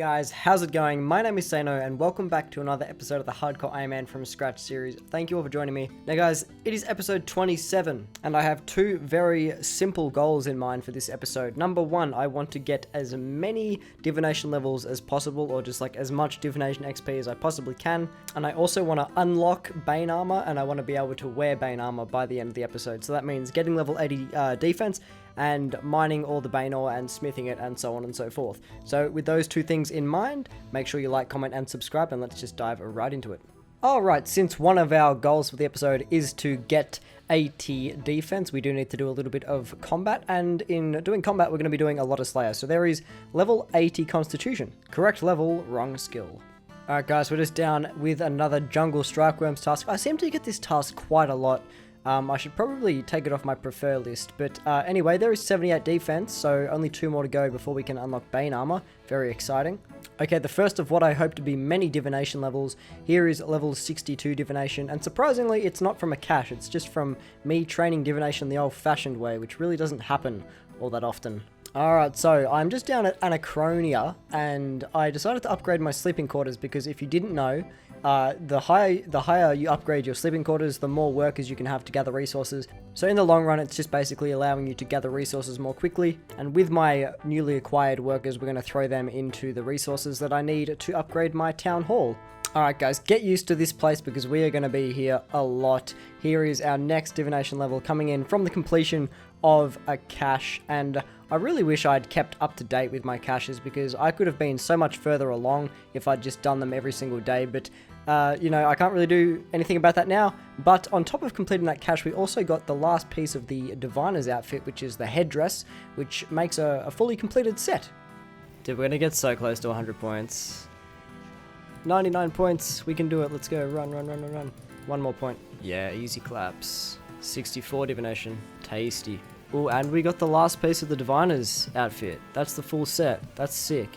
Guys, how's it going? My name is Sano and welcome back to another episode of the Hardcore Iron Man from Scratch series. Thank you all for joining me. Now guys, it is episode 27 and I have two very simple goals in mind for this episode. Number one, I want to get as many divination levels as possible, or just like as much divination XP as I possibly can. And I also want to unlock Bane armor, and I want to be able to wear Bane armor by the end of the episode. So that means getting level 80 defense and mining all the Bane ore and smithing it and so on and so forth. So with those two things in mind, make sure you like, comment and subscribe, and let's just dive right into it. Alright, since one of our goals for the episode is to get 80 defense, we do need to do a little bit of combat, and in doing combat we're going to be doing a lot of Slayer. So there is level 80 Constitution. Correct level, wrong skill. Alright guys, we're just down with another Jungle Strikeworms task. I seem to get this task quite a lot. I should probably take it off my prefer list, but anyway, there is 78 defense, so only 2 more to go before we can unlock Bane armor. Very exciting. Okay, the first of what I hope to be many divination levels. Here is level 62 divination, and surprisingly it's not from a cache, it's just from me training divination the old-fashioned way, which really doesn't happen all that often. Alright, so I'm just down at Anachronia, and I decided to upgrade my sleeping quarters because if you didn't know, the higher you upgrade your sleeping quarters, the more workers you can have to gather resources. So in the long run, it's just basically allowing you to gather resources more quickly. And with my newly acquired workers, we're going to throw them into the resources that I need to upgrade my town hall. Alright guys, get used to this place because we are going to be here a lot. Here is our next divination level coming in from the completion of a cache, and I really wish I'd kept up to date with my caches because I could have been so much further along if I'd just done them every single day, but you know, I can't really do anything about that now. But on top of completing that cache, we also got the last piece of the Diviner's outfit, which is the headdress, which makes a fully completed set. Dude, we're gonna get so close to 100 points. 99 points, we can do it, let's go, run. One more point. Yeah, easy claps. 64 divination, tasty. Oh, and we got the last piece of the Diviner's outfit. That's the full set, that's sick.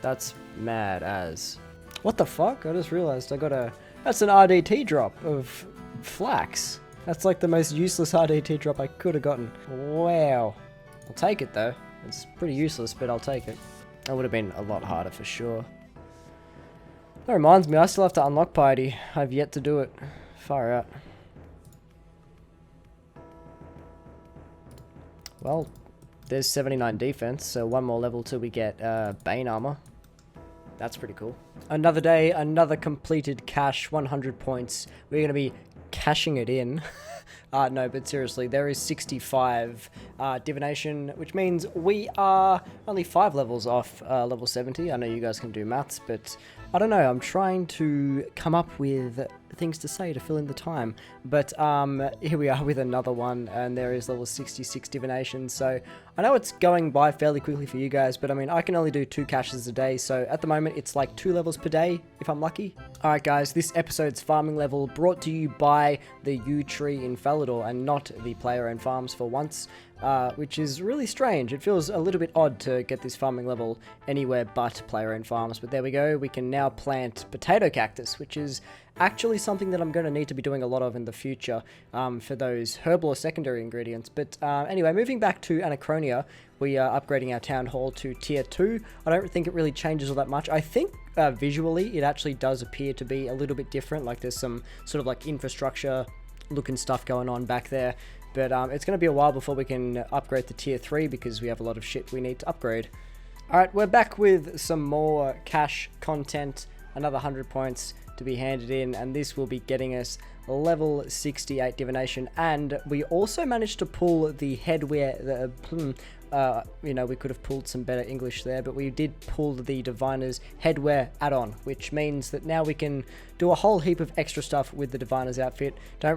That's mad as. What the fuck? I just realized I got that's an RDT drop of flax. That's like the most useless RDT drop I could have gotten. Wow. I'll take it though. It's pretty useless, but I'll take it. That would have been a lot harder for sure. That reminds me, I still have to unlock piety. I've yet to do it. Far out. Well, there's 79 defense, so one more level till we get Bane armor. That's pretty cool. Another day, another completed cache, 100 points. We're going to be cashing it in. No, but seriously, there is 65 divination, which means we are only 5 levels off level 70. I know you guys can do maths, but I don't know. I'm trying to come up with things to say to fill in the time. But here we are with another one, and there is level 66 divination. So I know it's going by fairly quickly for you guys, but I mean, I can only do 2 caches a day. So at the moment, it's like 2 levels per day, if I'm lucky. Alright guys, this episode's farming level brought to you by the yew tree in Falador and not the player-owned farms for once. Which is really strange. It feels a little bit odd to get this farming level anywhere but player-owned farms, but there we go. We can now plant potato cactus, which is actually something that I'm going to need to be doing a lot of in the future for those herbal or secondary ingredients. But anyway, moving back to Anachronia, we are upgrading our town hall to tier 2. I don't think it really changes all that much. I think visually it actually does appear to be a little bit different, like there's some sort of like infrastructure looking stuff going on back there. But it's going to be a while before we can upgrade to tier 3 because we have a lot of shit we need to upgrade. Alright, we're back with some more cash content. Another 100 points to be handed in, and this will be getting us level 68 divination. And we also managed to pull the headwear, you know, we could have pulled some better English there, but we did pull the Diviner's headwear add-on, which means that now we can do a whole heap of extra stuff with the Diviner's outfit. I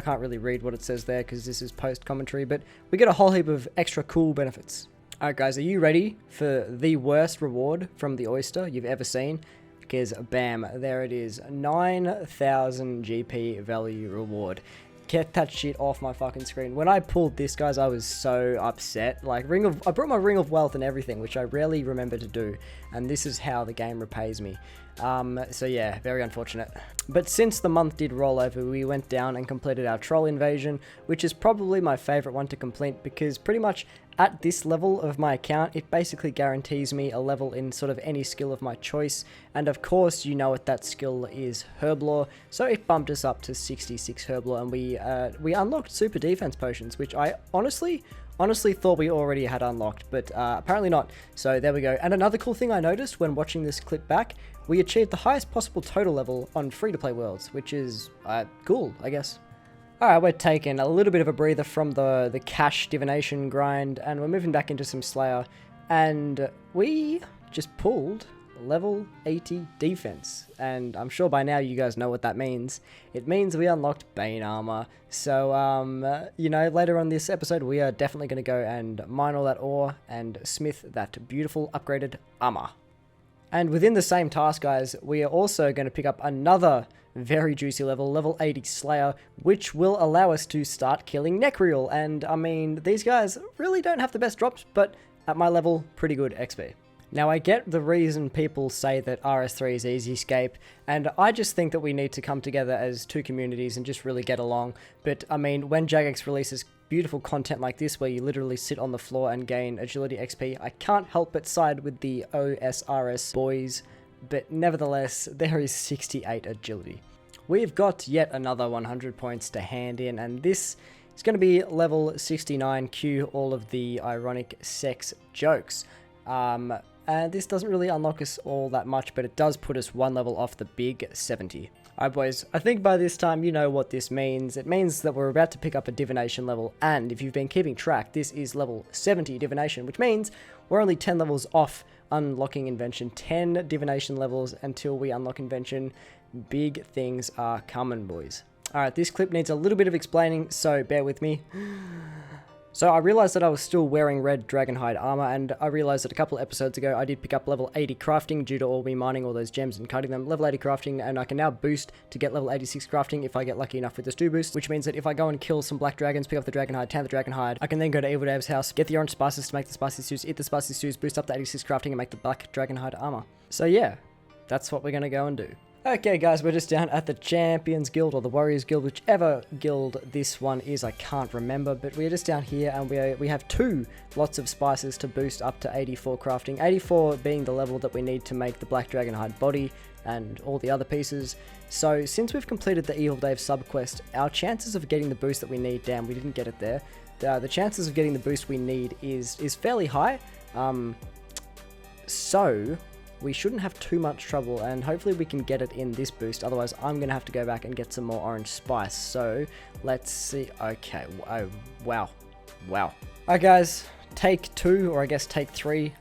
can't really read what it says there because this is post-commentary, but we get a whole heap of extra cool benefits. Alright guys, are you ready for the worst reward from the oyster you've ever seen? Because bam, there it is, 9,000 GP value reward. Get that shit off my fucking screen. When I pulled this, guys, I was so upset. Like, I brought my Ring of Wealth and everything, which I rarely remember to do. And this is how the game repays me. So yeah, very unfortunate. But since the month did roll over, we went down and completed our troll invasion, which is probably my favorite one to complete because pretty much at this level of my account, it basically guarantees me a level in sort of any skill of my choice. And of course, you know what that skill is, Herblore. So it bumped us up to 66 Herblore, and we unlocked super defense potions, which I honestly thought we already had unlocked, but apparently not. So there we go. And another cool thing I noticed when watching this clip back, we achieved the highest possible total level on free-to-play worlds, which is cool, I guess. Alright, we're taking a little bit of a breather from the cash divination grind, and we're moving back into some Slayer, and we just pulled level 80 defense, and I'm sure by now you guys know what that means. It means we unlocked Bane armor, so you know, later on this episode we are definitely going to go and mine all that ore and smith that beautiful upgraded armor. And within the same task, guys, we are also going to pick up another very juicy level 80 Slayer, which will allow us to start killing Necreal, and I mean, these guys really don't have the best drops, but at my level, pretty good XP. Now, I get the reason people say that RS3 is EasyScape, and I just think that we need to come together as two communities and just really get along. But, I mean, when Jagex releases beautiful content like this, where you literally sit on the floor and gain agility XP, I can't help but side with the OSRS boys, but nevertheless, there is 68 agility. We've got yet another 100 points to hand in, and this is going to be level 69, cue all of the ironic sex jokes. And this doesn't really unlock us all that much, but it does put us one level off the big 70. Alright boys, I think by this time you know what this means. It means that we're about to pick up a Divination level, and if you've been keeping track, this is level 70 Divination, which means we're only 10 levels off unlocking Invention. 10 Divination levels until we unlock Invention. Big things are coming, boys. Alright, this clip needs a little bit of explaining, so bear with me. So I realized that I was still wearing red Dragonhide armor, and I realized that a couple of episodes ago I did pick up level 80 crafting due to all me mining all those gems and cutting them. Level 80 crafting, and I can now boost to get level 86 crafting if I get lucky enough with the stew boost, which means that if I go and kill some black dragons, pick up the Dragonhide, tan the Dragonhide, I can then go to Evil Dave's house, get the orange spices to make the spicy stews, eat the spicy stews, boost up to 86 crafting, and make the black Dragonhide armor. So yeah, that's what we're going to go and do. Okay guys, we're just down at the Champions Guild, or the Warriors Guild, whichever guild this one is, I can't remember, but we're just down here, and we have two lots of spices to boost up to 84 crafting, 84 being the level that we need to make the Black Dragonhide body, and all the other pieces. So since we've completed the Evil Dave subquest, our chances of getting the boost that we need, damn, we didn't get it there, the chances of getting the boost we need is fairly high, so we shouldn't have too much trouble, and hopefully we can get it in this boost. Otherwise, I'm going to have to go back and get some more orange spice. So, let's see. Okay. Oh, wow. Alright, guys. Take 2, or I guess take 3.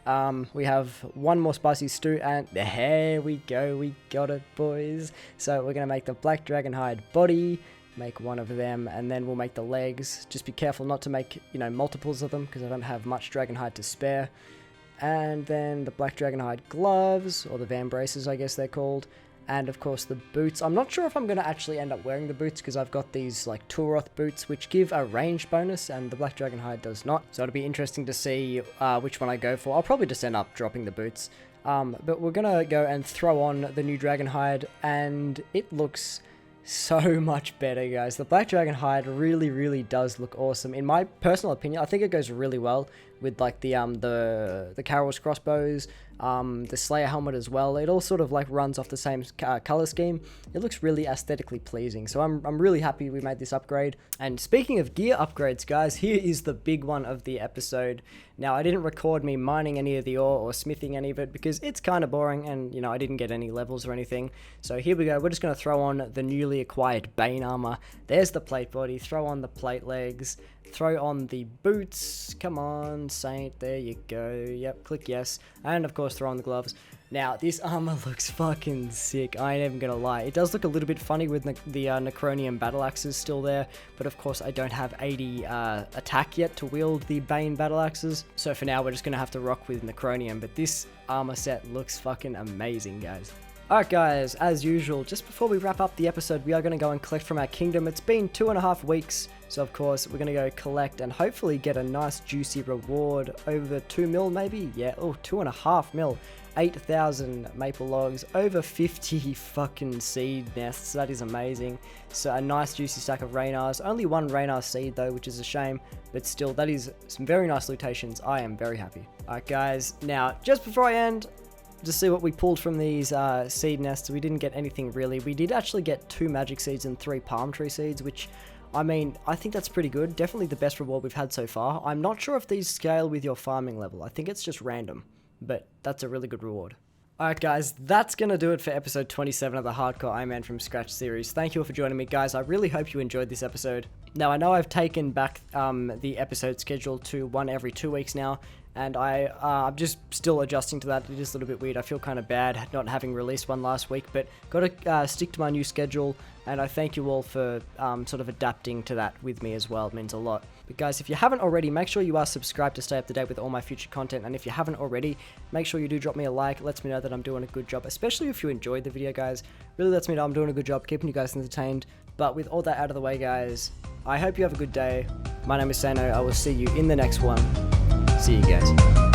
We have one more spicy stew, and there we go. We got it, boys. So, we're going to make the Black Dragonhide body. Make one of them, and then we'll make the legs. Just be careful not to make, you know, multiples of them, because I don't have much Dragonhide to spare. And then the Black Dragonhide gloves, or the Van Braces I guess they're called, and of course the boots. I'm not sure if I'm going to actually end up wearing the boots, because I've got these like Tulroth boots which give a range bonus and the Black Dragonhide does not, so it'll be interesting to see which one I go for. I'll probably just end up dropping the boots, but we're going to go and throw on the new Dragonhide, and it looks so much better, guys. The Black Dragonhide really does look awesome. In my personal opinion, I think it goes really well with like the Carol's crossbows, the Slayer helmet as well. It all sort of like runs off the same color scheme. It looks really aesthetically pleasing, so I'm really happy we made this upgrade. And speaking of gear upgrades, guys, here is the big one of the episode. Now, I didn't record me mining any of the ore or smithing any of it because it's kind of boring, and you know, I didn't get any levels or anything. So here we go. We're just going to throw on the newly acquired Bane armor. There's the plate body. Throw on the plate legs. Throw on the boots. Come on, Saint. There you go. Yep, click yes. And of course, throw on the gloves. Now, this armor looks fucking sick. I ain't even gonna lie. It does look a little bit funny with the Necronium battle axes still there, but of course I don't have 80 attack yet to wield the Bane battle axes. So for now, we're just gonna have to rock with Necronium, but this armor set looks fucking amazing, guys. Alright guys, as usual, just before we wrap up the episode, we are going to go and collect from our kingdom. It's been 2.5 weeks, so of course we're going to go collect and hopefully get a nice juicy reward over 2 mil maybe? Yeah, oh, 2.5 mil. 8,000 maple logs, over 50 fucking seed nests, that is amazing. So a nice juicy stack of Raynars, only one Raynar seed though, which is a shame, but still that is some very nice lootations. I am very happy. Alright guys, now just before I end, just see what we pulled from these seed nests. We didn't get anything really. We did actually get 2 magic seeds and 3 palm tree seeds, which I mean, I think that's pretty good. Definitely the best reward we've had so far. I'm not sure if these scale with your farming level. I think it's just random, but that's a really good reward. Alright guys, that's going to do it for episode 27 of the Hardcore Iron Man from Scratch series. Thank you all for joining me, guys. I really hope you enjoyed this episode. Now, I know I've taken back the episode schedule to one every 2 weeks now, and I'm just still adjusting to that. It is a little bit weird. I feel kind of bad not having released one last week, but got to stick to my new schedule, and I thank you all for sort of adapting to that with me as well. It means a lot. But guys, if you haven't already, make sure you are subscribed to stay up to date with all my future content, and if you haven't already, make sure you do drop me a like. It lets me know that I'm doing a good job, especially if you enjoyed the video, guys. Really lets me know I'm doing a good job keeping you guys entertained. But with all that out of the way, guys, I hope you have a good day. My name is Sano. I will see you in the next one. See you guys.